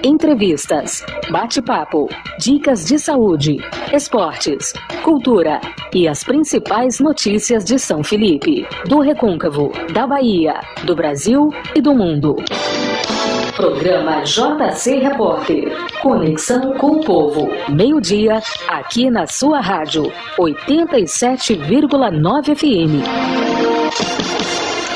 Entrevistas, bate-papo, dicas de saúde, esportes, cultura e as principais notícias de São Felipe, do Recôncavo, da Bahia, do Brasil e do mundo. Programa JC Repórter. Conexão com o povo. Meio-dia, aqui na sua rádio, 87,9 FM.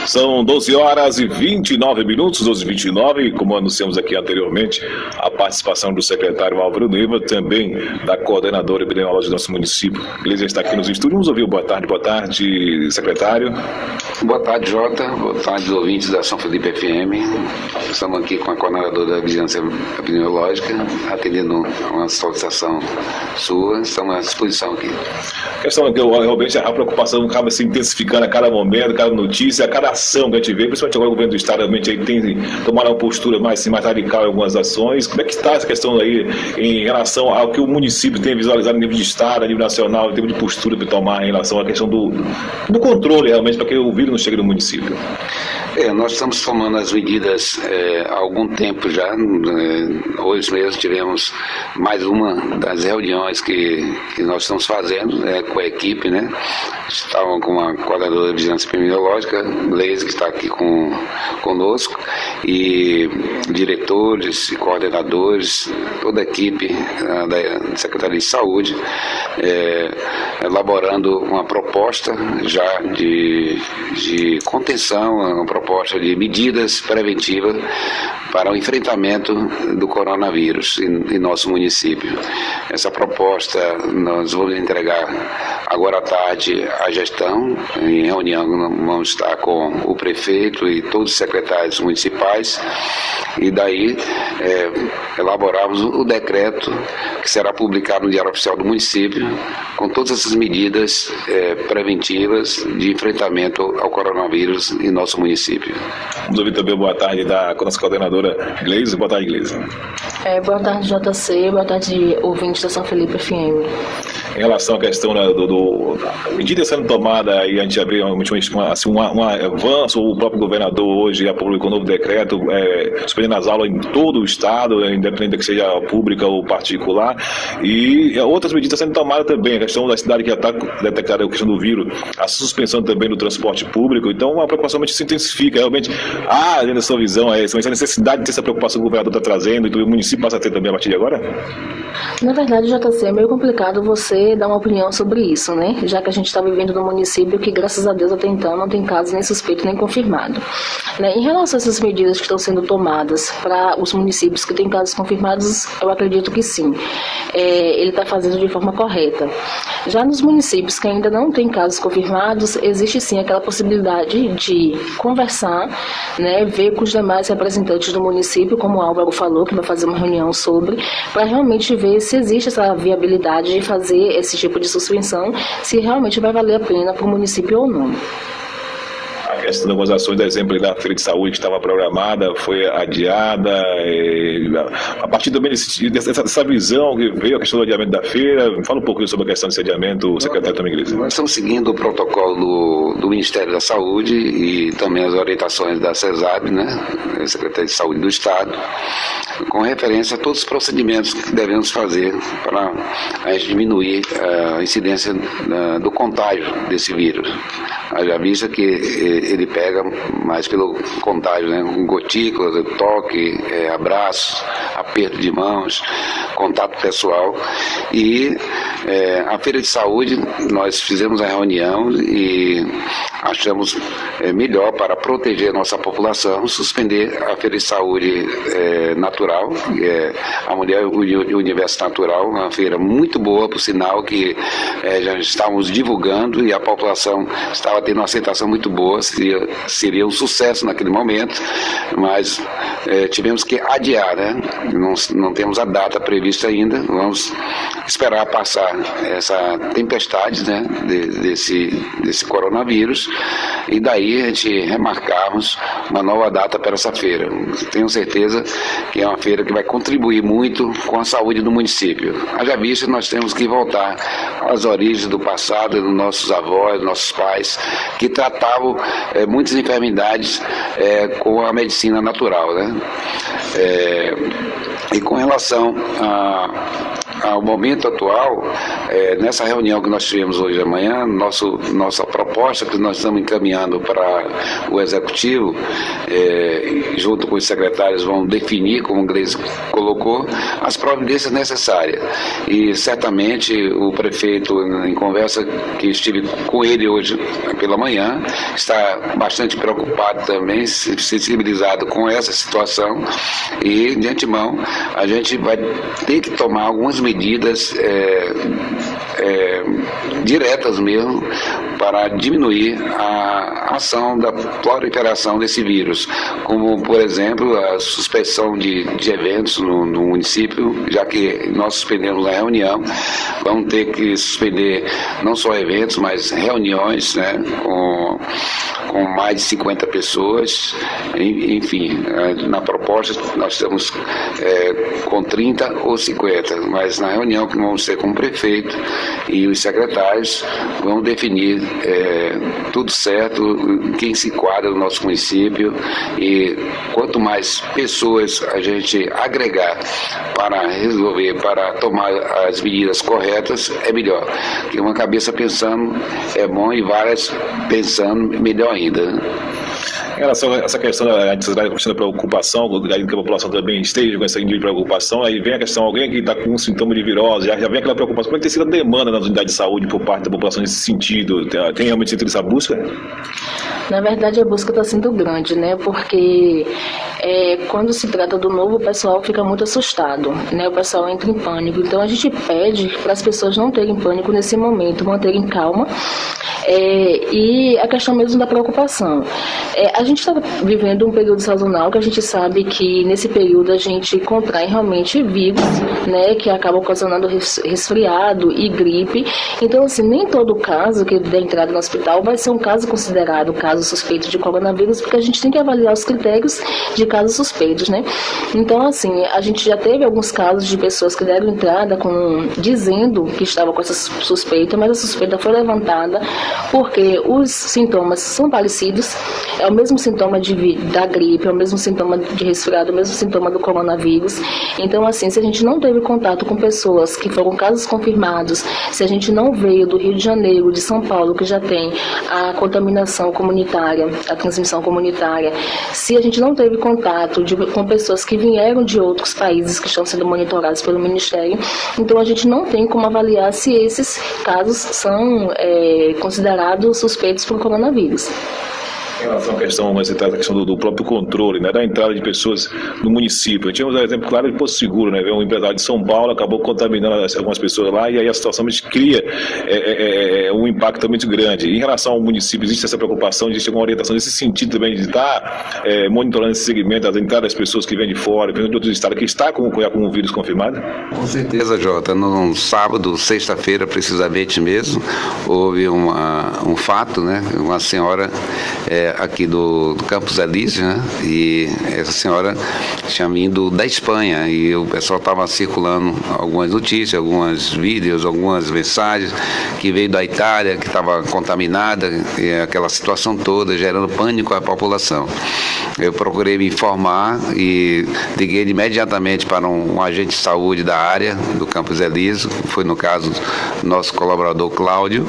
São 12 horas e 29 minutos, 12h29, como anunciamos aqui anteriormente, a participação do secretário Álvaro Neiva, também da coordenadora epidemiológica do nosso município. Ele já está aqui nos estúdios. Vamos ouvir o boa tarde, secretário. Boa tarde, Jota. Boa tarde, ouvintes da São Felipe FM. Estamos aqui com a coordenadora da Vigilância Epidemiológica, atendendo uma solicitação sua. Estamos à disposição aqui. A questão é que realmente a preocupação acaba se intensificando a cada momento, a cada notícia, a cada ação que a gente vê, principalmente agora o governo do estado realmente aí tem tomado uma postura mais radical em algumas ações. Como é que está essa questão aí em relação ao que o município tem visualizado a nível de estado, a nível nacional, em termos de postura para tomar em relação à questão do controle realmente para que o vírus não chegue no município? Nós estamos tomando as medidas há algum tempo já. Hoje mesmo tivemos mais uma das reuniões que nós estamos fazendo com a equipe, né? Estavam com a coordenadora de vigilância epidemiológica, Leise, que está aqui conosco, e diretores e coordenadores, toda a equipe da Secretaria de Saúde, elaborando uma proposta já de contenção, uma proposta de medidas preventivas para o enfrentamento do coronavírus em nosso município. Essa proposta nós vamos entregar agora à tarde à gestão. Em reunião vamos estar com o prefeito e todos os secretários municipais, e daí elaborarmos o decreto que será publicado no Diário Oficial do município, com todas essas medidas preventivas de enfrentamento ao coronavírus em nosso município. Vamos ouvir também boa tarde da nossa coordenadora Gleise. Boa tarde, Gleise. Boa tarde, JC. Boa tarde, ouvintes da São Felipe FM. Em relação à questão do medida sendo tomada, e a gente já vê um avanço, o próprio governador hoje já publicou um novo decreto suspendendo as aulas em todo o estado, independente que seja pública ou particular, e outras medidas sendo tomadas também, a questão da cidade que já está detectada a questão do vírus, a suspensão também do transporte público. Então a preocupação se intensifica, realmente dentro da sua visão essa necessidade de ter essa preocupação que o governador está trazendo, e o município passa a ter também a partir de agora? Na verdade, JC, é meio complicado você dar uma opinião sobre isso, né? Já que a gente está vivendo num município que, graças a Deus, até então, não tem casos nem suspeito nem confirmado. Em relação a essas medidas que estão sendo tomadas para os municípios que têm casos confirmados, eu acredito que sim. Ele está fazendo de forma correta. Já nos municípios que ainda não têm casos confirmados, existe sim aquela possibilidade de conversar, né, ver com os demais representantes do município, como o Álvaro falou, que vai fazer uma reunião sobre, para realmente ver se existe essa viabilidade de fazer esse tipo de suspensão, se realmente vai valer a pena para o município ou não. A questão de algumas ações, por exemplo, da Feira de Saúde que estava programada, foi adiada. A partir também dessa visão que veio a questão do adiamento da feira, fala um pouco sobre a questão desse adiamento, secretário Tomé Iglesias. Nós estamos seguindo o protocolo do Ministério da Saúde e também as orientações da CESAB, né, Secretaria de Saúde do Estado, com referência a todos os procedimentos que devemos fazer para a gente diminuir a incidência do contágio desse vírus. Já vista que ele pega mais pelo contágio, né? Gotículas, toque, abraços, aperto de mãos, contato pessoal. E a Feira de Saúde, nós fizemos a reunião e achamos melhor, para proteger a nossa população, suspender a Feira de Saúde natural, que é a Mulher e o Universo Natural, uma feira muito boa, por sinal, que já estávamos divulgando e a população estava tendo uma aceitação muito boa, seria um sucesso naquele momento, mas tivemos que adiar, né? Não temos a data prevista ainda, vamos esperar passar essa tempestade, né, desse coronavírus, e daí a gente remarcarmos uma nova data para essa feira. Tenho certeza que é uma feira que vai contribuir muito com a saúde do município. Haja vista, nós temos que voltar às origens do passado, dos nossos avós, dos nossos pais, que tratavam muitas enfermidades com a medicina natural, né? E com relação ao momento atual, nessa reunião que nós tivemos hoje de manhã, nossa proposta que nós estamos encaminhando para o Executivo, junto com os secretários, vão definir, como o Gleisi colocou, as providências necessárias. E certamente o prefeito, em conversa que estive com ele hoje pela manhã, está bastante preocupado também, sensibilizado com essa situação, e de antemão a gente vai ter que tomar algumas medidas diretas mesmo para diminuir a ação da proliferação desse vírus, como por exemplo a suspensão de eventos no município, já que nós suspendemos a reunião, vamos ter que suspender não só eventos, mas reuniões, né, com mais de 50 pessoas, enfim, na proposta nós estamos com 30 ou 50, mas na reunião que vamos ter com o prefeito e os secretários, vamos definir tudo certo, quem se enquadra no nosso município, e quanto mais pessoas a gente agregar para resolver, para tomar as medidas corretas, é melhor. Porque uma cabeça pensando é bom e várias pensando melhor ainda. Em relação a essa questão da preocupação, que a população também esteja com essa nível de preocupação, aí vem a questão, alguém que está com um sintoma de virose, já vem aquela preocupação, como é que tem sido a demanda nas unidades de saúde por parte da população nesse sentido? Tem realmente sentido essa busca? Na verdade, a busca está sendo grande, né? Porque quando se trata do novo, o pessoal fica muito assustado, né? O pessoal entra em pânico. Então, a gente pede para as pessoas não terem pânico nesse momento, manterem calma. E a questão mesmo da preocupação. A gente está vivendo um período sazonal que a gente sabe que nesse período a gente contrai realmente vírus, né, que acaba ocasionando resfriado e gripe. Então, assim, nem todo caso que der entrada no hospital vai ser um caso considerado caso suspeito de coronavírus, porque a gente tem que avaliar os critérios de casos suspeitos, né? Então, assim, a gente já teve alguns casos de pessoas que deram entrada dizendo que estava com essa suspeita, mas a suspeita foi levantada porque os sintomas são parecidos, é o mesmo sintoma da gripe, é o mesmo sintoma de resfriado, é o mesmo sintoma do coronavírus. Então, assim, se a gente não teve contato com pessoas que foram casos confirmados, se a gente não veio do Rio de Janeiro, de São Paulo, que já tem a contaminação comunitária, a transmissão comunitária, se a gente não teve contato com pessoas que vieram de outros países que estão sendo monitorados pelo Ministério, então a gente não tem como avaliar se esses casos são considerados suspeitos por coronavírus. Em relação à questão do próprio controle, né, da entrada de pessoas no município. Tivemos um exemplo claro de Porto Seguro, né, um empresário de São Paulo acabou contaminando algumas pessoas lá, e aí a situação cria um impacto muito grande. Em relação ao município, existe essa preocupação, existe alguma orientação nesse sentido também de estar monitorando esse segmento, as entradas das pessoas que vêm de fora, de outros estados, que está com o vírus confirmado? Com certeza, Jota. No sábado, sexta-feira, precisamente mesmo, houve um fato, né, uma senhora aqui do Campos Elíseos, né? E essa senhora tinha vindo da Espanha e o pessoal estava circulando algumas notícias, alguns vídeos, algumas mensagens que veio da Itália, que estava contaminada, e aquela situação toda gerando pânico à população. Eu procurei me informar e liguei imediatamente para um agente de saúde da área do Campos Elíseos, foi no caso nosso colaborador Cláudio,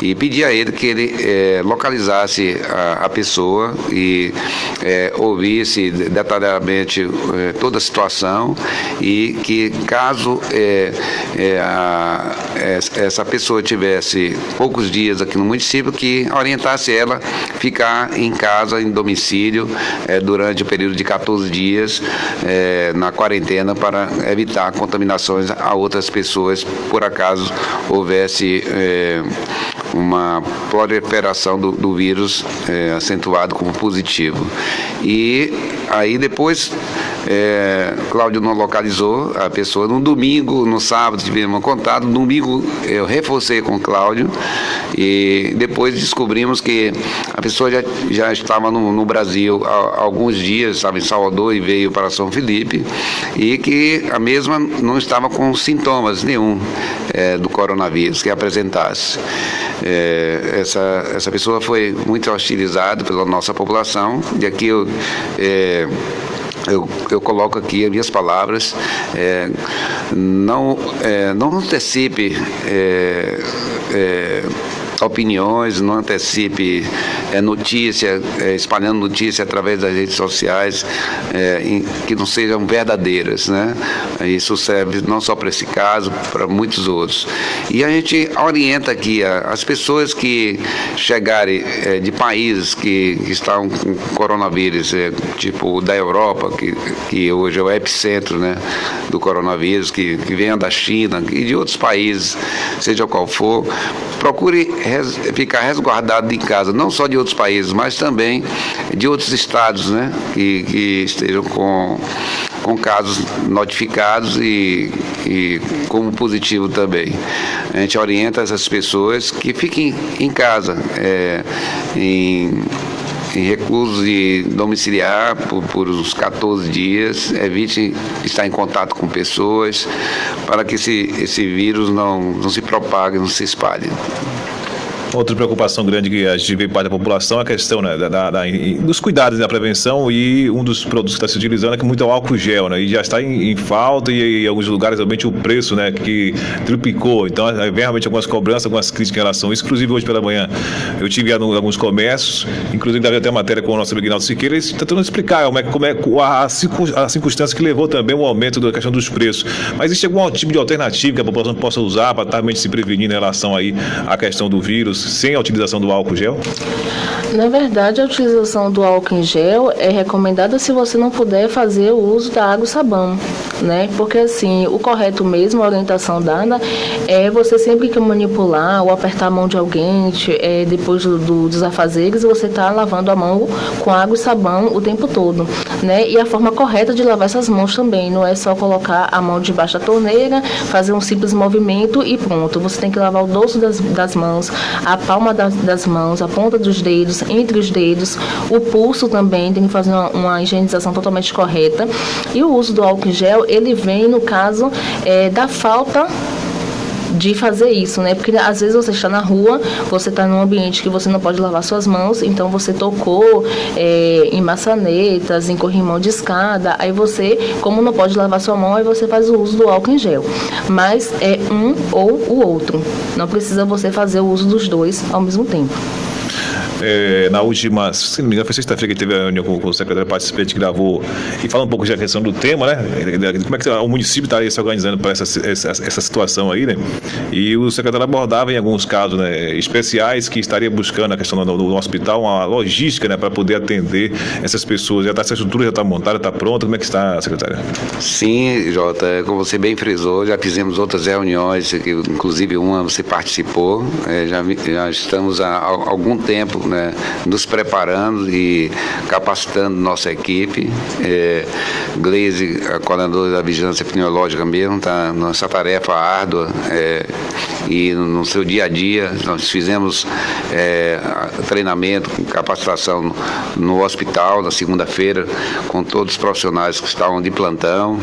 e pedi a ele que ele localizasse a pessoa e ouvisse detalhadamente toda a situação, e que caso essa pessoa tivesse poucos dias aqui no município, que orientasse ela ficar em casa, em domicílio, durante o período de 14 dias na quarentena, para evitar contaminações a outras pessoas, por acaso houvesse uma proliferação do vírus acentuado como positivo. E aí depois Cláudio não localizou a pessoa. No domingo, no sábado tivemos contato, no domingo eu reforcei com o Cláudio e depois descobrimos que a pessoa já estava no Brasil há alguns dias, estava em Salvador e veio para São Felipe, e que a mesma não estava com sintomas nenhum do coronavírus que apresentasse. Essa pessoa foi muito hostilizada pela nossa população, e aqui eu eu coloco aqui as minhas palavras, não antecipe opiniões, não antecipe notícia, espalhando notícia através das redes sociais que não sejam verdadeiras, né? Isso serve não só para esse caso, para muitos outros. E a gente orienta aqui as pessoas que chegarem de países que estão com coronavírus, tipo da Europa, que hoje é o epicentro, né, do coronavírus, que venha da China e de outros países, seja qual for, procure ficar resguardado em casa, não só de outros países, mas também de outros estados, né, que estejam com casos notificados e como positivo também. A gente orienta essas pessoas que fiquem em casa, em recluso de domiciliar por uns 14 dias, evite estar em contato com pessoas para que esse vírus não se propague, não se espalhe. Outra preocupação grande que a gente vê parte da população é a questão, né, dos cuidados da prevenção, e um dos produtos que está se utilizando é muito o álcool gel, né, e já está em falta, e em alguns lugares realmente o preço, né, que triplicou. Então vem realmente algumas cobranças, algumas críticas em relação a isso. Inclusive hoje pela manhã eu tive em alguns comércios, inclusive havia até matéria com o nosso amigo Guinaldo Siqueira, eles estão tentando explicar como é a circunstância que levou também o aumento da questão dos preços. Mas existe algum tipo de alternativa que a população possa usar para realmente se prevenir em relação aí à questão do vírus, sem a utilização do álcool gel? Na verdade, a utilização do álcool em gel é recomendada se você não puder fazer o uso da água e sabão, né? Porque assim, o correto mesmo, a orientação dada, é você sempre que manipular ou apertar a mão de alguém, depois dos afazeres, você está lavando a mão com água e sabão o tempo todo, né? E a forma correta de lavar essas mãos também, não é só colocar a mão debaixo da torneira, fazer um simples movimento e pronto. Você tem que lavar o dorso das mãos, a palma das mãos, a ponta dos dedos, entre os dedos, o pulso também, tem que fazer uma higienização totalmente correta. E o uso do álcool gel, ele vem no caso da falta de fazer isso, né? Porque às vezes você está na rua, você está num ambiente que você não pode lavar suas mãos, então você tocou em maçanetas, em corrimão de escada, aí você, como não pode lavar sua mão, aí você faz o uso do álcool em gel. Mas é um ou o outro, não precisa você fazer o uso dos dois ao mesmo tempo. Na última, se não me engano, foi sexta-feira que teve a reunião com o secretário participante que gravou e falando um pouco da questão do tema, né? Como é que o município estaria se organizando para essa situação aí, né? E o secretário abordava em alguns casos, né, especiais, que estaria buscando a questão do hospital, uma logística, né, para poder atender essas pessoas. Essa estrutura já está montada, está pronta? Como é que está, secretário? Sim, Jota, como você bem frisou, já fizemos outras reuniões, inclusive uma você participou, já estamos há algum tempo, né, nos preparando e capacitando nossa equipe. Gleise, a coordenadora da vigilância epidemiológica mesmo, está nessa tarefa árdua, e no seu dia a dia nós fizemos treinamento, capacitação no hospital na segunda-feira com todos os profissionais que estavam de plantão.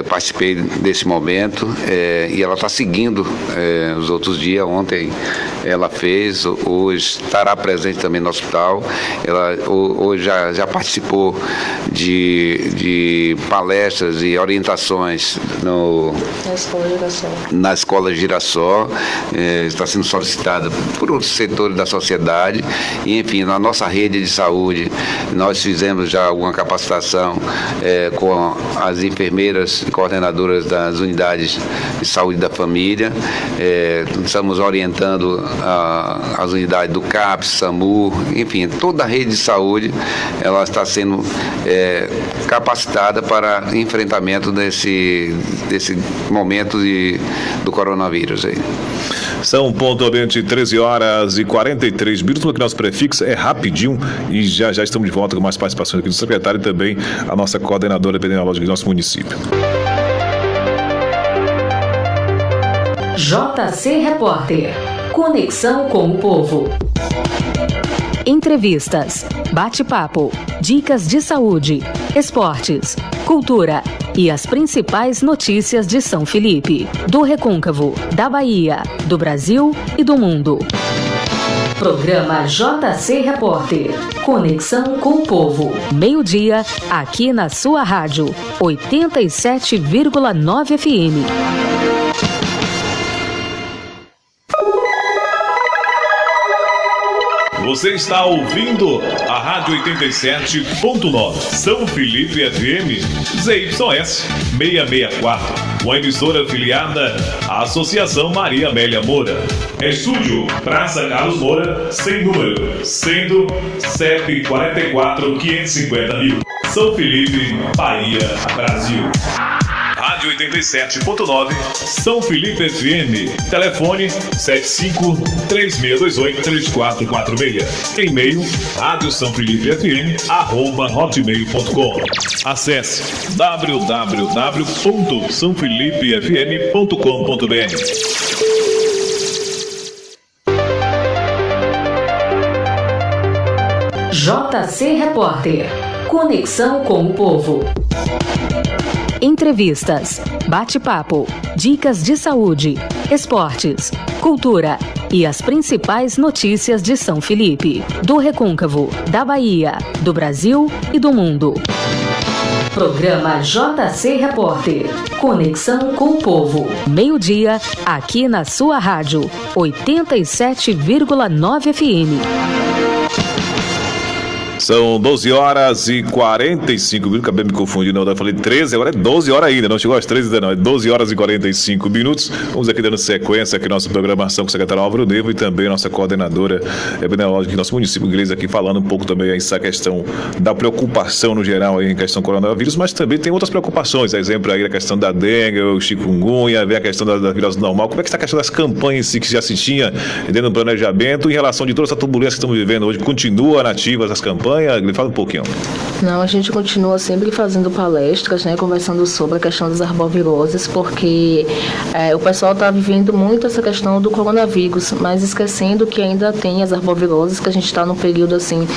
Participei desse momento, e ela está seguindo os outros dias. Ontem ela fez, hoje estará presente também no hospital. Ela hoje já participou de palestras e orientações na Escola Girassol. Está sendo solicitada por outros setores da sociedade. E, enfim, na nossa rede de saúde, nós fizemos já alguma capacitação com as enfermeiras e coordenadoras das unidades de saúde da família. Estamos orientando as unidades do CAPS, SAMU, enfim, toda a rede de saúde, ela está sendo capacitada para enfrentamento desse momento do coronavírus aí. São pontualmente 13h43, aqui nosso prefixo é rapidinho, e já estamos de volta com mais participações aqui do secretário e também a nossa coordenadora epidemiológica do nosso município. JC Repórter. Conexão com o povo. Entrevistas, bate-papo, dicas de saúde, esportes, cultura e as principais notícias de São Felipe, do Recôncavo, da Bahia, do Brasil e do mundo. Programa JC Repórter. Conexão com o povo. Meio-dia, aqui na sua rádio. 87,9 FM. Você está ouvindo a Rádio 87.9, São Felipe FM, ZYS 664, uma emissora afiliada à Associação Maria Amélia Moura. Estúdio, Praça Carlos Moura, sem número, sendo 744-550.000. São Felipe, Bahia, Brasil. Rádio 87.9, São Felipe FM. Telefone 75-3628-3446. E-mail radiosaofilipefm@hotmail.com. Acesse www.saofilipefm.com.br. JC Repórter. Conexão com o povo. Entrevistas, bate-papo, dicas de saúde, esportes, cultura e as principais notícias de São Felipe, do Recôncavo, da Bahia, do Brasil e do mundo. Programa JC Repórter. Conexão com o povo. Meio-dia, aqui na sua rádio. 87,9 FM. São 12 horas e 45 minutos, acabei me confundindo, eu falei 13, agora é 12 horas ainda, não chegou às 13 ainda não, é 12 horas e 45 minutos. Vamos aqui dando sequência aqui à nossa programação com o secretário Álvaro Nevo e também nossa coordenadora epidemiológica do nosso município inglês aqui, falando um pouco também essa questão da preocupação no geral aí em questão do coronavírus, mas também tem outras preocupações, exemplo aí a questão da dengue, o chikungunya, vem a questão da virose normal. Como é que está a questão das campanhas que já se tinha dentro do planejamento em relação de toda essa turbulência que estamos vivendo hoje? Continua nativas as campanhas? Ele fala um pouquinho. Não, a gente continua sempre fazendo palestras, né, conversando sobre a questão das arboviroses, porque o pessoal está vivendo muito essa questão do coronavírus, mas esquecendo que ainda tem as arboviroses, que a gente está num período assim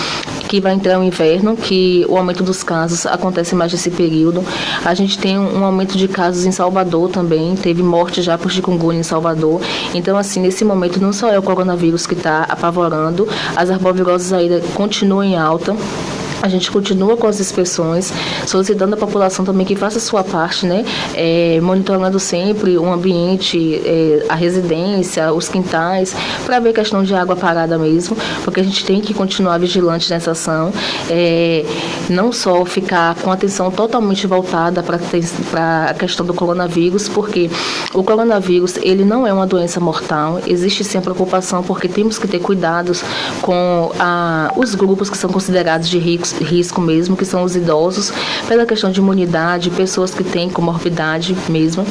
que vai entrar o inverno, que o aumento dos casos acontece mais nesse período. A gente tem um aumento de casos em Salvador também, teve morte já por chikungunya em Salvador. Então, assim, nesse momento não só é o coronavírus que está apavorando, as arboviroses ainda continuam em alta. A gente continua com as inspeções, solicitando a população também que faça a sua parte, né? Monitorando sempre o ambiente, a residência, os quintais, para ver a questão de água parada mesmo, porque a gente tem que continuar vigilante nessa ação, não só ficar com a atenção totalmente voltada para a questão do coronavírus, porque o coronavírus, ele não é uma doença mortal, existe sim a preocupação, porque temos que ter cuidados com os grupos que são considerados de risco mesmo, que são os idosos, pela questão de imunidade, pessoas que têm comorbidade mesmo.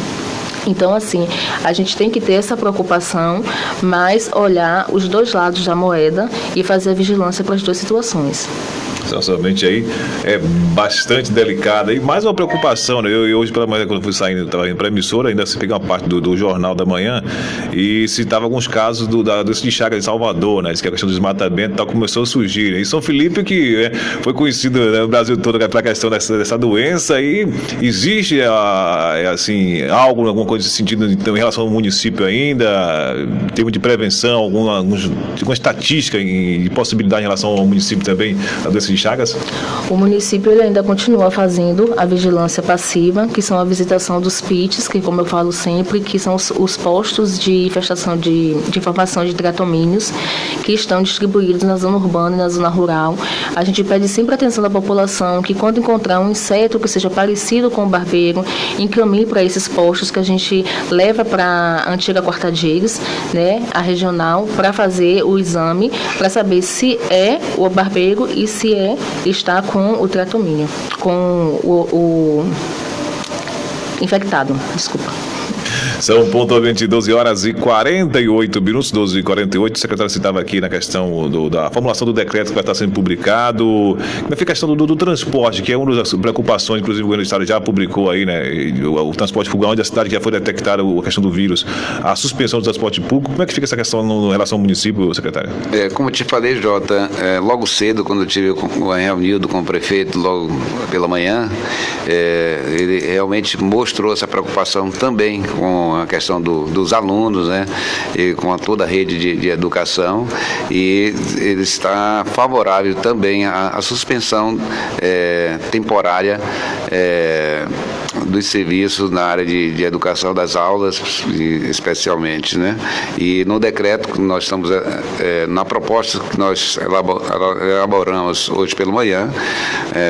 Então, assim, a gente tem que ter essa preocupação, mas olhar os dois lados da moeda e fazer a vigilância para as duas situações. Somente aí é bastante delicada e mais uma preocupação, né? Eu hoje pela manhã, quando eu fui saindo, estava indo para a emissora, ainda se peguei uma parte do Jornal da Manhã e citava alguns casos desse de Chagas em Salvador, né? Diz que a questão do desmatamento tal, começou a surgir, né? E São Felipe, que foi conhecido, né, no Brasil todo para a questão dessa doença, e existe assim, alguma coisa nesse sentido então, em relação ao município ainda, em termos de prevenção, alguma estatística de possibilidade em relação ao município também, a doença de Chagas? O município ele ainda continua fazendo a vigilância passiva, que são a visitação dos PITs, que, como eu falo sempre, que são os postos de infestação de informação de tratomínios, que estão distribuídos na zona urbana e na zona rural. A gente pede sempre a atenção da população, que quando encontrar um inseto que seja parecido com o barbeiro, encaminhe para esses postos que a gente leva para a antiga Quartadeiros, né, a regional, para fazer o exame, para saber se é o barbeiro e se está com o tratomínio, com o infectado, desculpa. São pontualmente 12 horas e 48 minutos, 12 e 48. O secretário citava aqui na questão da formulação do decreto que vai estar sendo publicado. Como é que a questão do transporte, que é uma das preocupações, inclusive o governo do estado já publicou aí, né? O transporte público, onde a cidade já foi detectada a questão do vírus, a suspensão do transporte público. Como é que fica essa questão em relação ao município, secretário? Como eu te falei, Jota, logo cedo, quando eu tive uma reunião com o prefeito, logo pela manhã, ele realmente mostrou essa preocupação também com com a questão dos alunos, né, e com toda a rede de educação, e ele está favorável também à suspensão temporária dos serviços na área de educação, das aulas, especialmente, né? E no decreto que nós estamos, na proposta que nós elaboramos hoje pela manhã,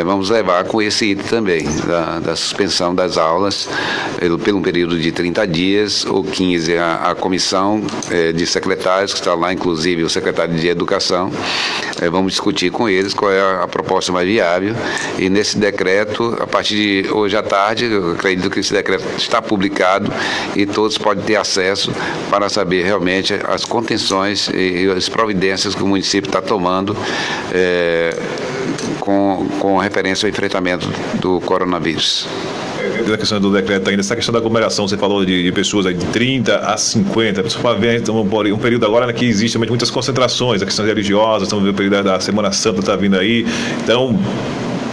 vamos levar com esse item também, da suspensão das aulas pelo um período de 30 dias ou 15, a comissão de secretários, que está lá, inclusive o secretário de Educação, vamos discutir com eles qual é a proposta mais viável, e nesse decreto, a partir de hoje à tarde, eu acredito que esse decreto está publicado e todos podem ter acesso para saber realmente as contenções e as providências que o município está tomando com referência ao enfrentamento do coronavírus. A questão do decreto ainda, essa questão da aglomeração, você falou de pessoas aí de 30 a 50, você pode ver um período agora, né, que existe muitas concentrações, a questão religiosa, estamos vendo o período da Semana Santa está vindo aí, então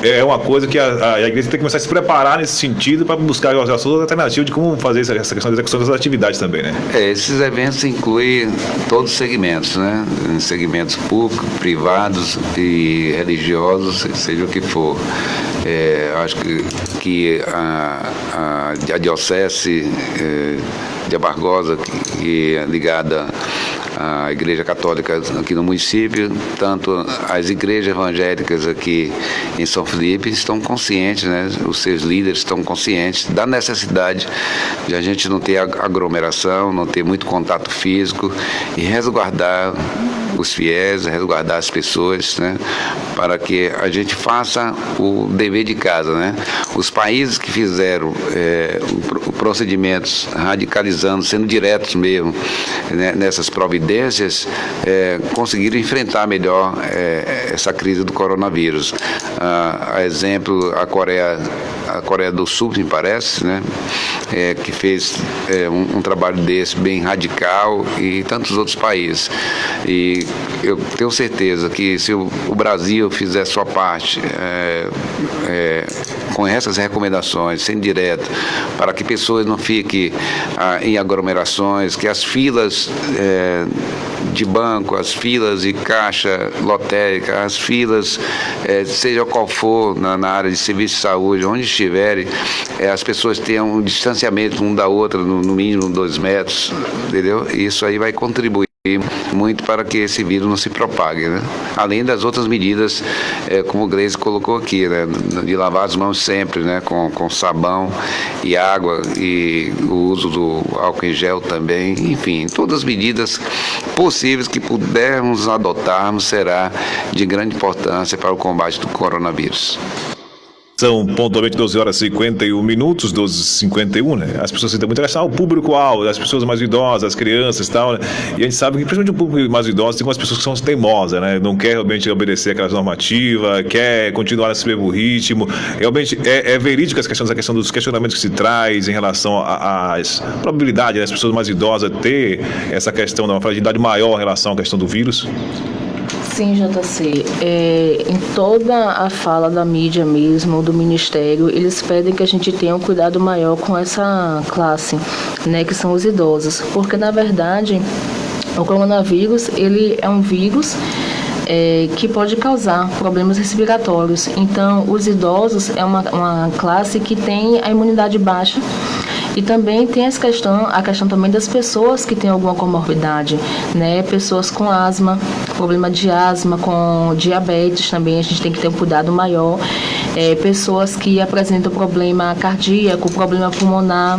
é uma coisa que a igreja tem que começar a se preparar nesse sentido para buscar as ações alternativas de como fazer essa questão da execução das atividades também, né? Esses eventos incluem todos os segmentos, né? Segmentos públicos, privados e religiosos, seja o que for. Acho que a diocese de Amargosa, que é ligada à Igreja Católica aqui no município, tanto as igrejas evangélicas aqui em São Felipe estão conscientes, né? Os seus líderes estão conscientes da necessidade de a gente não ter aglomeração, não ter muito contato físico e resguardar os fiéis, resguardar as pessoas, né, para que a gente faça o dever de casa, né? Os países que fizeram procedimentos radicalizando, sendo diretos mesmo, né, nessas providências, conseguiram enfrentar melhor essa crise do coronavírus. A exemplo, a Coreia do Sul, me parece, né, que fez um trabalho desse bem radical, e tantos outros países. E eu tenho certeza que se o Brasil fizer sua parte com essas recomendações, sendo direto, para que pessoas não fiquem em aglomerações, que as filas de banco, as filas de caixa lotérica, as filas, seja qual for, na área de serviço de saúde, onde estiverem, as pessoas tenham um distanciamento um da outra, no mínimo 2 metros, entendeu? Isso aí vai contribuir muito para que esse vírus não se propague, né? Além das outras medidas, como o Gleisi colocou aqui, né, de lavar as mãos sempre, né, com sabão e água, e o uso do álcool em gel também, enfim, todas as medidas possíveis que pudermos adotarmos será de grande importância para o combate do coronavírus. São pontualmente 12 horas e 51 minutos, 12h51, né? As pessoas se dão muito interessar, o público-alvo, as pessoas mais idosas, as crianças e tal, né? E a gente sabe que, principalmente o público mais idoso, tem umas pessoas que são teimosas, né? Não quer realmente obedecer aquelas normativas, quer continuar nesse mesmo ritmo. Realmente é verídico essa questão dos questionamentos que se traz em relação às probabilidades das pessoas mais idosas ter essa questão de uma fragilidade maior em relação à questão do vírus? Sim, JC. Em toda a fala da mídia mesmo, do Ministério, eles pedem que a gente tenha um cuidado maior com essa classe, né, que são os idosos. Porque, na verdade, o coronavírus, ele é um vírus que pode causar problemas respiratórios. Então, os idosos é uma classe que tem a imunidade baixa. E também tem a questão também das pessoas que têm alguma comorbidade, né? Pessoas com asma, problema de asma, com diabetes também, a gente tem que ter um cuidado maior. Pessoas que apresentam problema cardíaco, problema pulmonar.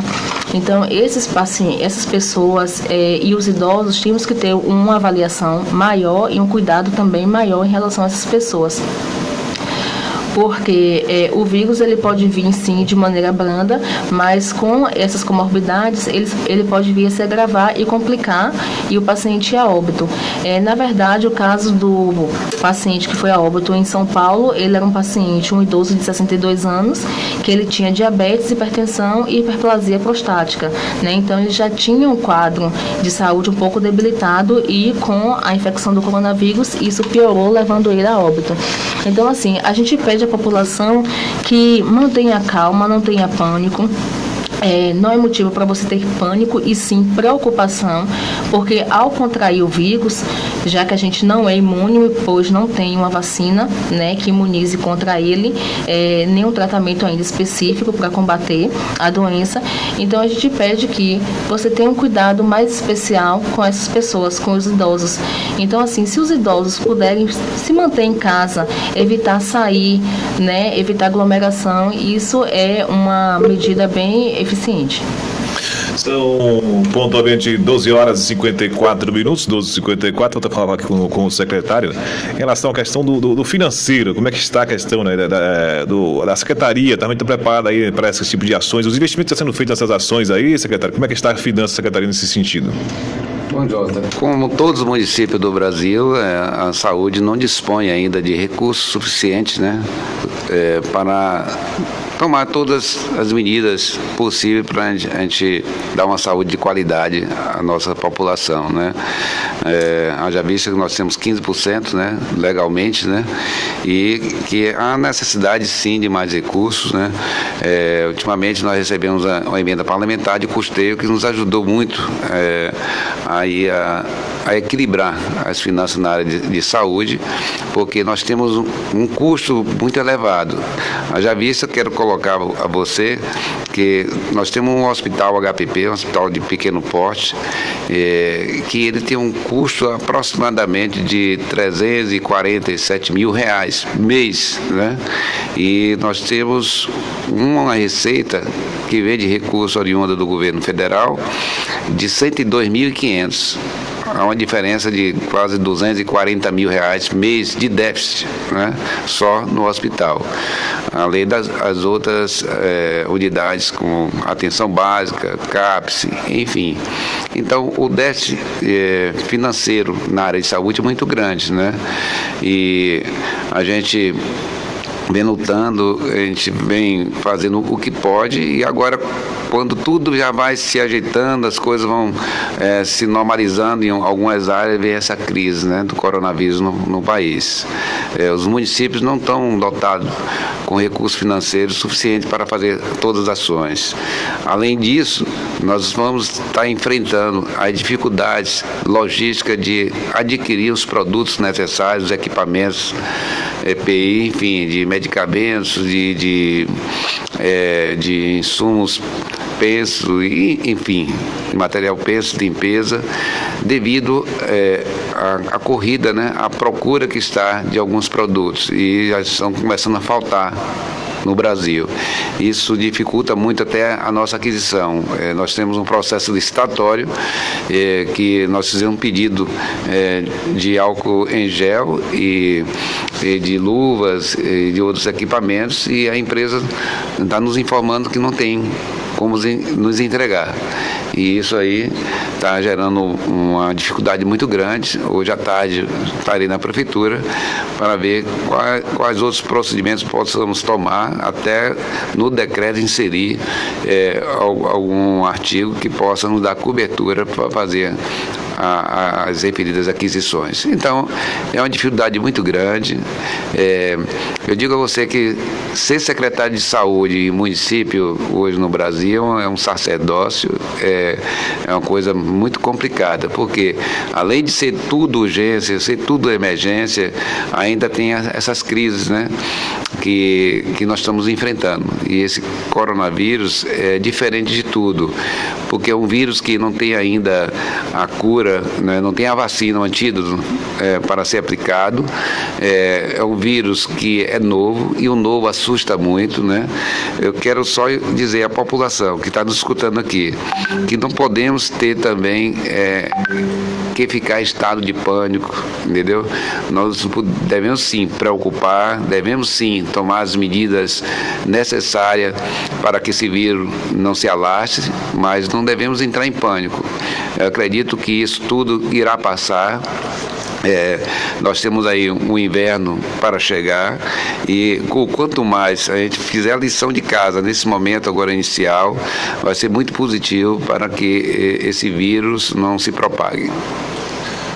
Então, essas pessoas e os idosos, temos que ter uma avaliação maior e um cuidado também maior em relação a essas pessoas. Porque o vírus ele pode vir sim de maneira branda, mas com essas comorbidades ele pode vir a se agravar e complicar, e o paciente ir a óbito. Na verdade, o caso do paciente que foi a óbito em São Paulo, ele era um idoso de 62 anos, que ele tinha diabetes, hipertensão e hiperplasia prostática, né? Então ele já tinha um quadro de saúde um pouco debilitado, e com a infecção do coronavírus isso piorou, levando ele a óbito. Então, assim, a gente pede à população que mantenha calma, não tenha pânico, não é motivo para você ter pânico e sim preocupação, porque ao contrair o vírus, já que a gente não é imune, pois não tem uma vacina, né, que imunize contra ele, nem um tratamento ainda específico para combater a doença, então a gente pede que você tenha um cuidado mais especial com essas pessoas, com os idosos. Então, assim, se os idosos puderem se manter em casa, evitar sair, né, evitar aglomeração, isso é uma medida bem eficiente. São pontualmente 12 horas e 54 minutos, 12h54. Eu estou falando aqui com o secretário em relação à questão do financeiro. Como é que está a questão, né, da secretaria? Está muito preparada aí para esse tipo de ações? Os investimentos estão sendo feitos nessas ações aí, secretário? Como é que está a finança da secretaria nesse sentido? Bom, Jota, como todos os municípios do Brasil, a saúde não dispõe ainda de recursos suficientes, né, para tomar todas as medidas possíveis para a gente dar uma saúde de qualidade à nossa população, né? Haja vista que nós temos 15%, né, legalmente, né, e que há necessidade sim de mais recursos, né? Ultimamente nós recebemos uma emenda parlamentar de custeio que nos ajudou muito aí a equilibrar as finanças na área de saúde, porque nós temos um custo muito elevado. Haja vista, quero colocar a você que nós temos um hospital HPP, um hospital de pequeno porte, que ele tem um custo aproximadamente de R$347 mil mês, né? E nós temos uma receita que vem de recurso oriunda do governo federal de R$102.500. Há uma diferença de quase R$240 mil mês de déficit, né, só no hospital. Além das outras unidades como atenção básica, CAPS, enfim. Então, o déficit financeiro na área de saúde é muito grande, né? E a gente vem lutando, a gente vem fazendo o que pode, e agora, quando tudo já vai se ajeitando, as coisas vão se normalizando em algumas áreas, vem essa crise, né, do coronavírus no país. Os municípios não estão dotados com recursos financeiros suficientes para fazer todas as ações. Além disso, nós vamos estar enfrentando as dificuldades logísticas de adquirir os produtos necessários, os equipamentos, EPI, enfim, de medicamentos, de insumos penso, e, enfim, material penso, limpeza, devido à corrida, né, à procura que está de alguns produtos, e já estão começando a faltar no Brasil. Isso dificulta muito até a nossa aquisição. Nós temos um processo licitatório que nós fizemos um pedido de álcool em gel e de luvas e de outros equipamentos, e a empresa está nos informando que não tem como nos entregar. E isso aí está gerando uma dificuldade muito grande. Hoje à tarde estarei na prefeitura para ver quais outros procedimentos possamos tomar, até no decreto inserir algum artigo que possa nos dar cobertura para fazer as referidas aquisições. Então, é uma dificuldade muito grande. Eu digo a você que ser secretário de saúde em município hoje no Brasil é um sacerdócio, é uma coisa muito complicada, porque além de ser tudo urgência, ser tudo emergência, ainda tem essas crises, né, que nós estamos enfrentando. E esse coronavírus é diferente de tudo, porque é um vírus que não tem ainda a cura, né, não tem a vacina, o antídoto para ser aplicado. É um vírus que é novo, e o novo assusta muito, né? Eu quero só dizer à população que está nos escutando aqui que não podemos ter também que ficar em estado de pânico, entendeu? Nós devemos sim preocupar, devemos sim tomar as medidas necessárias para que esse vírus não se alastre, mas não devemos entrar em pânico. Eu acredito que isso tudo irá passar. Nós temos aí um inverno para chegar, e quanto mais a gente fizer a lição de casa nesse momento agora inicial, vai ser muito positivo para que esse vírus não se propague.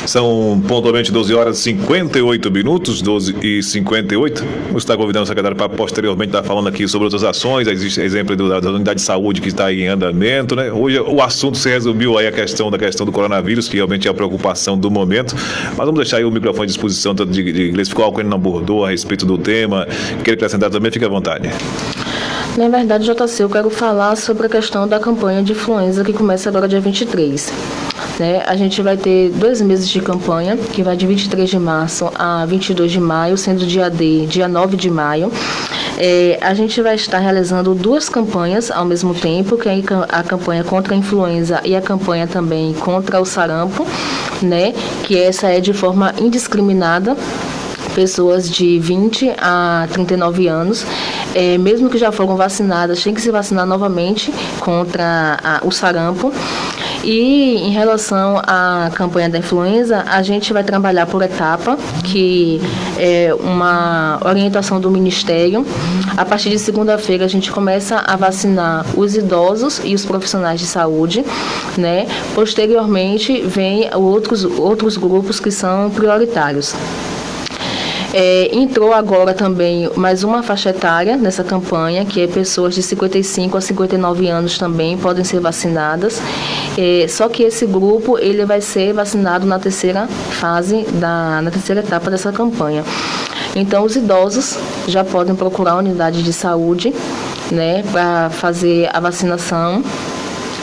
São pontualmente 12 horas e 58 minutos, 12 e 58. Vamos estar convidando o secretário para posteriormente estar falando aqui sobre outras ações. Existe exemplo da unidade de saúde que está em andamento, né? Hoje o assunto se resumiu aí a questão do coronavírus, que realmente é a preocupação do momento. Mas vamos deixar aí o microfone à disposição, tanto de inglês, ficou algo que ele não abordou a respeito do tema. Quer acrescentar também, fique à vontade. Na verdade, JC, eu quero falar sobre a questão da campanha de influenza que começa agora dia 23. A gente vai ter 2 meses de campanha, que vai de 23 de março a 22 de maio, sendo dia D, dia 9 de maio. A gente vai estar realizando 2 campanhas ao mesmo tempo, que é a campanha contra a influenza e a campanha também contra o sarampo, que essa é de forma indiscriminada. Pessoas de 20 a 39 anos, mesmo que já foram vacinadas, tem que se vacinar novamente contra o sarampo. E em relação à campanha da influenza, a gente vai trabalhar por etapa, que é uma orientação do Ministério. A partir de segunda-feira, a gente começa a vacinar os idosos e os profissionais de saúde, Posteriormente, vem outros grupos que são prioritários. Entrou agora também mais uma faixa etária nessa campanha, que é pessoas de 55 a 59 anos também podem ser vacinadas. Só que esse grupo ele vai ser vacinado na terceira fase, na terceira etapa dessa campanha. Então, os idosos já podem procurar a unidade de saúde, para fazer a vacinação.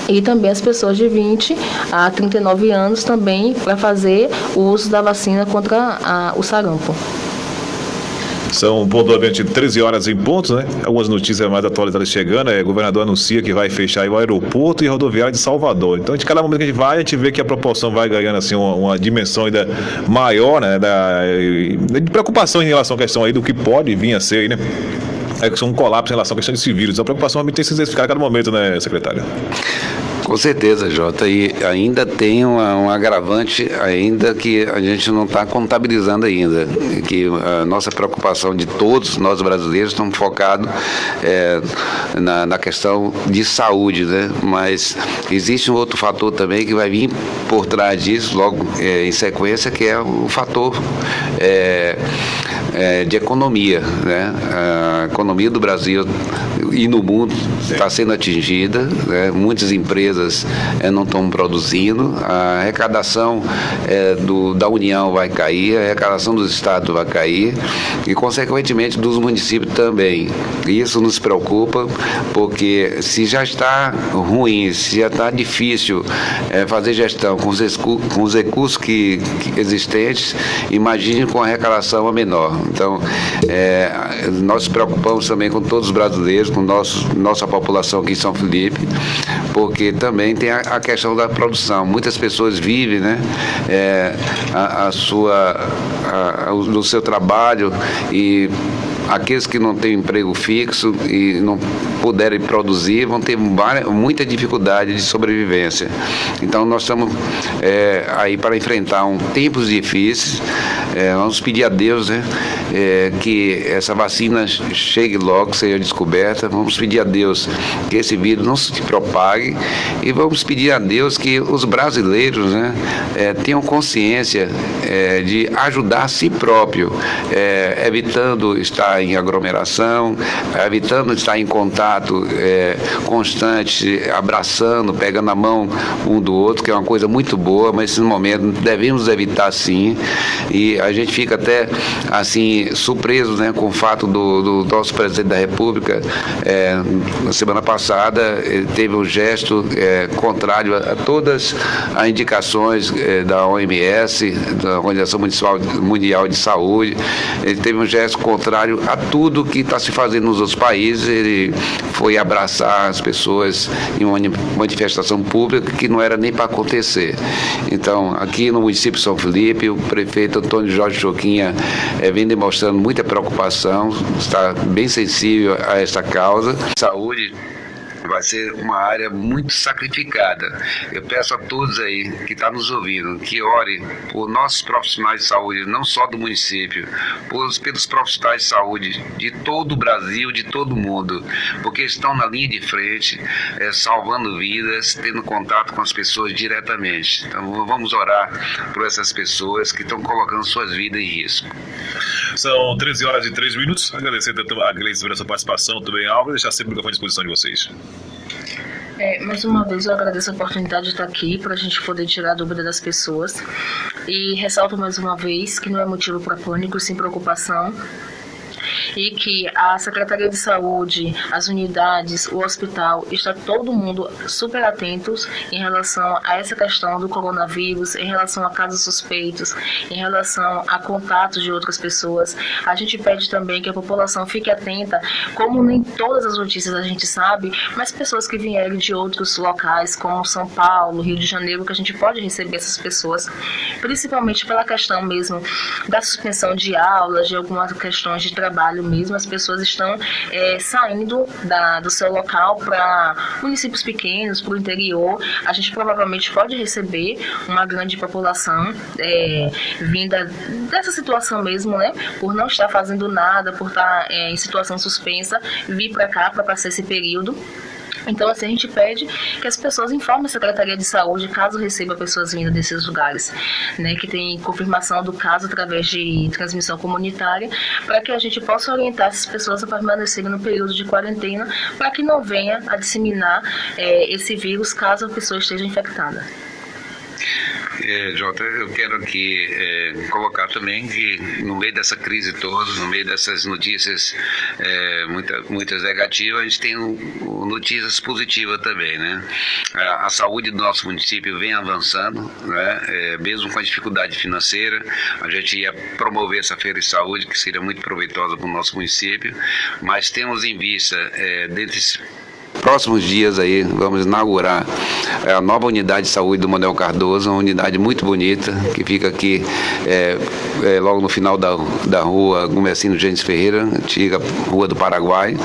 E também as pessoas de 20 a 39 anos também para fazer o uso da vacina contra o sarampo. São pontualmente 13 horas em ponto, Algumas notícias mais atualizadas chegando. O governador anuncia que vai fechar o aeroporto e a rodoviária de Salvador. Então, de cada momento que a gente vai, a gente vê que a proporção vai ganhando assim, uma dimensão ainda maior, de preocupação em relação à questão aí do que pode vir a ser aí, um colapso em relação à questão desse vírus. A preocupação tem que se intensificar a cada momento, secretário? Com certeza, Jota, e ainda tem um agravante ainda que a gente não está contabilizando ainda, que a nossa preocupação de todos nós brasileiros estamos focados na questão de saúde, mas existe um outro fator também que vai vir por trás disso, logo em sequência, que é o fator de economia, A economia do Brasil e no mundo está sendo atingida, muitas empresas não estão produzindo, a arrecadação da União vai cair, a arrecadação dos estados vai cair e, consequentemente, dos municípios também. Isso nos preocupa, porque se já está ruim, se já está difícil fazer gestão com os recursos que existentes, imagine com a arrecadação menor. Então, nós nos preocupamos também com todos os brasileiros, com nossa população aqui em São Felipe, porque também tem a questão da produção. Muitas pessoas vivem do seu trabalho, e aqueles que não têm emprego fixo e não puderem produzir vão ter muita dificuldade de sobrevivência. Então, nós estamos aí para enfrentar tempos difíceis. Vamos pedir a Deus que essa vacina chegue logo, seja descoberta. Vamos pedir a Deus que esse vírus não se propague e vamos pedir a Deus que os brasileiros tenham consciência de ajudar a si próprio, evitando estar em aglomeração, evitando estar em contato constante, abraçando, pegando a mão um do outro, que é uma coisa muito boa, mas nesse momento devemos evitar sim. E a gente fica até assim surpreso com o fato do nosso presidente da República, na semana passada, ele teve um gesto contrário a todas as indicações da OMS, da Organização Mundial de Saúde. Ele teve um gesto contrário a tudo que está se fazendo nos outros países. Ele foi abraçar as pessoas em uma manifestação pública que não era nem para acontecer. Então, aqui no município de São Felipe, o prefeito Antônio Jorge Choquinha vem demonstrando muita preocupação, está bem sensível a essa causa. Saúde vai ser uma área muito sacrificada. Eu peço a todos aí que estão nos ouvindo, que orem por nossos profissionais de saúde, não só do município, pelos profissionais de saúde de todo o Brasil, de todo o mundo, porque estão na linha de frente, salvando vidas, tendo contato com as pessoas diretamente. Então vamos orar por essas pessoas que estão colocando suas vidas em risco. São 13h03. Agradecer a Gleice por essa participação também, Álvaro, deixar sempre o microfone à disposição de vocês. Mais uma vez eu agradeço a oportunidade de estar aqui para a gente poder tirar a dúvida das pessoas e ressalto mais uma vez que não é motivo para pânico, sim preocupação, e que a Secretaria de Saúde, as unidades, o hospital, está todo mundo super atentos em relação a essa questão do coronavírus, em relação a casos suspeitos, em relação a contatos de outras pessoas. A gente pede também que a população fique atenta, como nem todas as notícias a gente sabe, mas pessoas que vierem de outros locais, como São Paulo, Rio de Janeiro, que a gente pode receber essas pessoas, principalmente pela questão mesmo da suspensão de aulas, de algumas questões de trabalho mesmo, as pessoas estão saindo do seu local para municípios pequenos, para o interior. A gente provavelmente pode receber uma grande população vinda dessa situação mesmo, né? Por não estar fazendo nada, por estar em situação suspensa, vir para cá para passar esse período. Então, assim, a gente pede que as pessoas informem a Secretaria de Saúde caso receba pessoas vindas desses lugares, né, que tem confirmação do caso através de transmissão comunitária, para que a gente possa orientar essas pessoas a permanecerem no período de quarentena, para que não venha a disseminar esse vírus caso a pessoa esteja infectada. Jota, eu quero aqui colocar também que no meio dessa crise toda, no meio dessas notícias muitas negativas, a gente tem notícias positivas também, né? A saúde do nosso município vem avançando, né? Mesmo com a dificuldade financeira, a gente ia promover essa feira de saúde, que seria muito proveitosa para o nosso município, mas temos em vista, dentre próximos dias aí, vamos inaugurar a nova unidade de saúde do Manuel Cardoso, uma unidade muito bonita, que fica aqui logo no final da rua Gomercino Gênesis Ferreira, antiga Rua do Paraguai.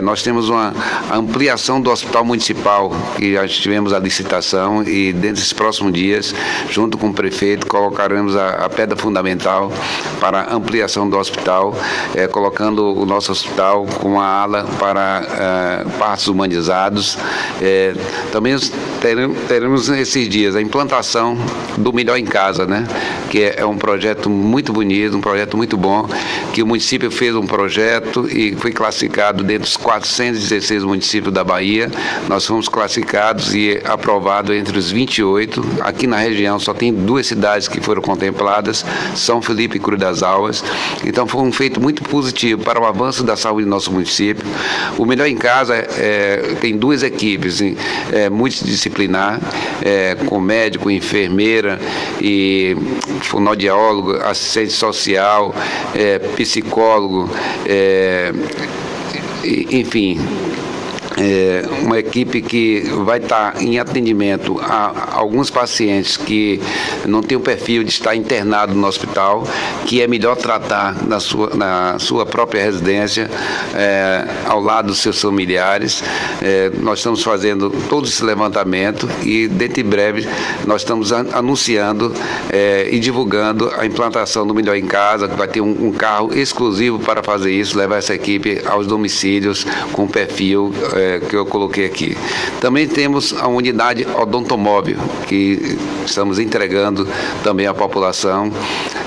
Nós temos uma ampliação do hospital municipal, que já tivemos a licitação, e dentro desses próximos dias, junto com o prefeito, colocaremos a pedra fundamental para a ampliação do hospital, colocando o nosso hospital com uma ala para partos humanizados. Também teremos esses dias a implantação do Melhor em Casa, né? Que é um projeto muito bonito, um projeto muito bom, que o município fez um projeto e foi classificado dentro dos 416 municípios da Bahia. Nós fomos classificados e aprovados entre os 28. Aqui na região só tem 2 cidades que foram contempladas, São Felipe e Cruz das Almas. Então foi um feito muito positivo para o avanço da saúde do nosso município. O Melhor em Casa tem 2 equipes multidisciplinar, com médico, enfermeira e fonoaudiólogo, assistente social, psicólogo, enfim. Uma equipe que vai estar em atendimento a alguns pacientes que não têm o perfil de estar internado no hospital, que é melhor tratar na sua própria residência, ao lado dos seus familiares. Nós estamos fazendo todo esse levantamento e, dentro de breve, nós estamos anunciando e divulgando a implantação do Melhor em Casa, que vai ter um carro exclusivo para fazer isso, levar essa equipe aos domicílios com perfil que eu coloquei aqui. Também temos a unidade odontomóvel, que estamos entregando também à população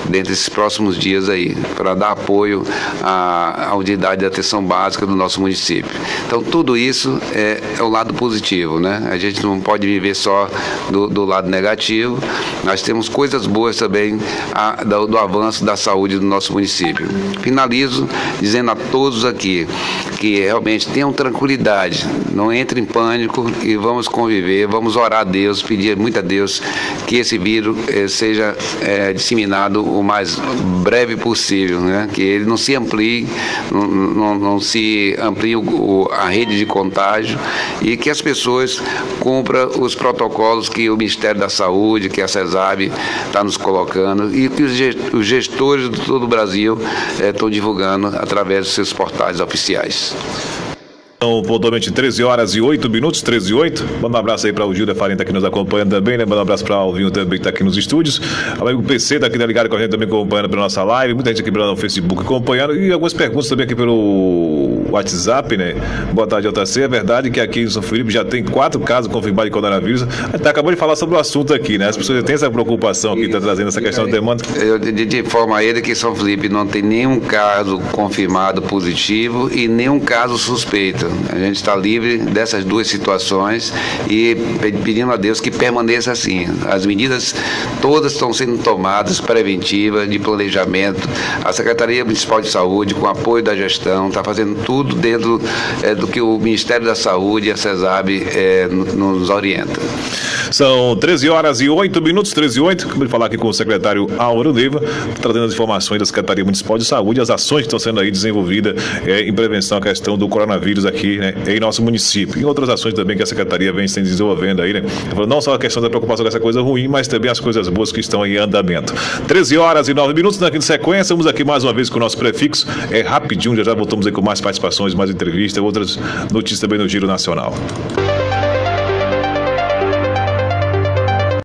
dentro desses próximos dias aí, para dar apoio à unidade de atenção básica do nosso município. Então, tudo isso é o lado positivo, né? A gente não pode viver só do lado negativo. Nós temos coisas boas também do avanço da saúde do nosso município. Finalizo dizendo a todos aqui que realmente tenham tranquilidade, não entre em pânico e vamos conviver, vamos orar a Deus, pedir muito a Deus que esse vírus seja disseminado o mais breve possível, né? Que ele não se amplie, não se amplie a rede de contágio, e que as pessoas cumpram os protocolos que o Ministério da Saúde, que a CESAB está nos colocando, e que os gestores de todo o Brasil estão divulgando através dos seus portais oficiais. São pontualmente 13 horas e 8 minutos, 13 e 8. Manda um abraço aí para o Gilda Farinha que nos acompanha também, né? Manda um abraço para o Alvinho também que está aqui nos estúdios. O amigo PC está aqui ligado com a gente também acompanhando pela nossa live. Muita gente aqui pelo Facebook acompanhando e algumas perguntas também aqui pelo WhatsApp, né? Boa tarde, JC. É verdade que aqui em São Felipe já tem 4 casos confirmados de coronavírus. Acabou de falar sobre o assunto aqui, né? As pessoas têm essa preocupação aqui, está trazendo essa questão da demanda. Eu de forma a ele que São Felipe não tem nenhum caso confirmado positivo e nenhum caso suspeito. A gente está livre dessas duas situações e pedindo a Deus que permaneça assim. As medidas todas estão sendo tomadas, preventivas, de planejamento. A Secretaria Municipal de Saúde, com apoio da gestão, está fazendo tudo dentro do que o Ministério da Saúde e a CESAB nos orienta. São 13 horas e 8 minutos, 13 e 8. Acabei de falar aqui com o secretário Álvaro Neiva, trazendo as informações da Secretaria Municipal de Saúde, as ações que estão sendo aí desenvolvidas em prevenção à questão do coronavírus aqui, né, em nosso município. E outras ações também que a Secretaria vem se desenvolvendo aí, né? Não só a questão da preocupação com essa coisa ruim, mas também as coisas boas que estão em andamento. 13 horas e 9 minutos, aqui de sequência, vamos aqui mais uma vez com o nosso prefixo. É rapidinho, já voltamos aí com mais participações, mais entrevistas, outras notícias também no Giro Nacional.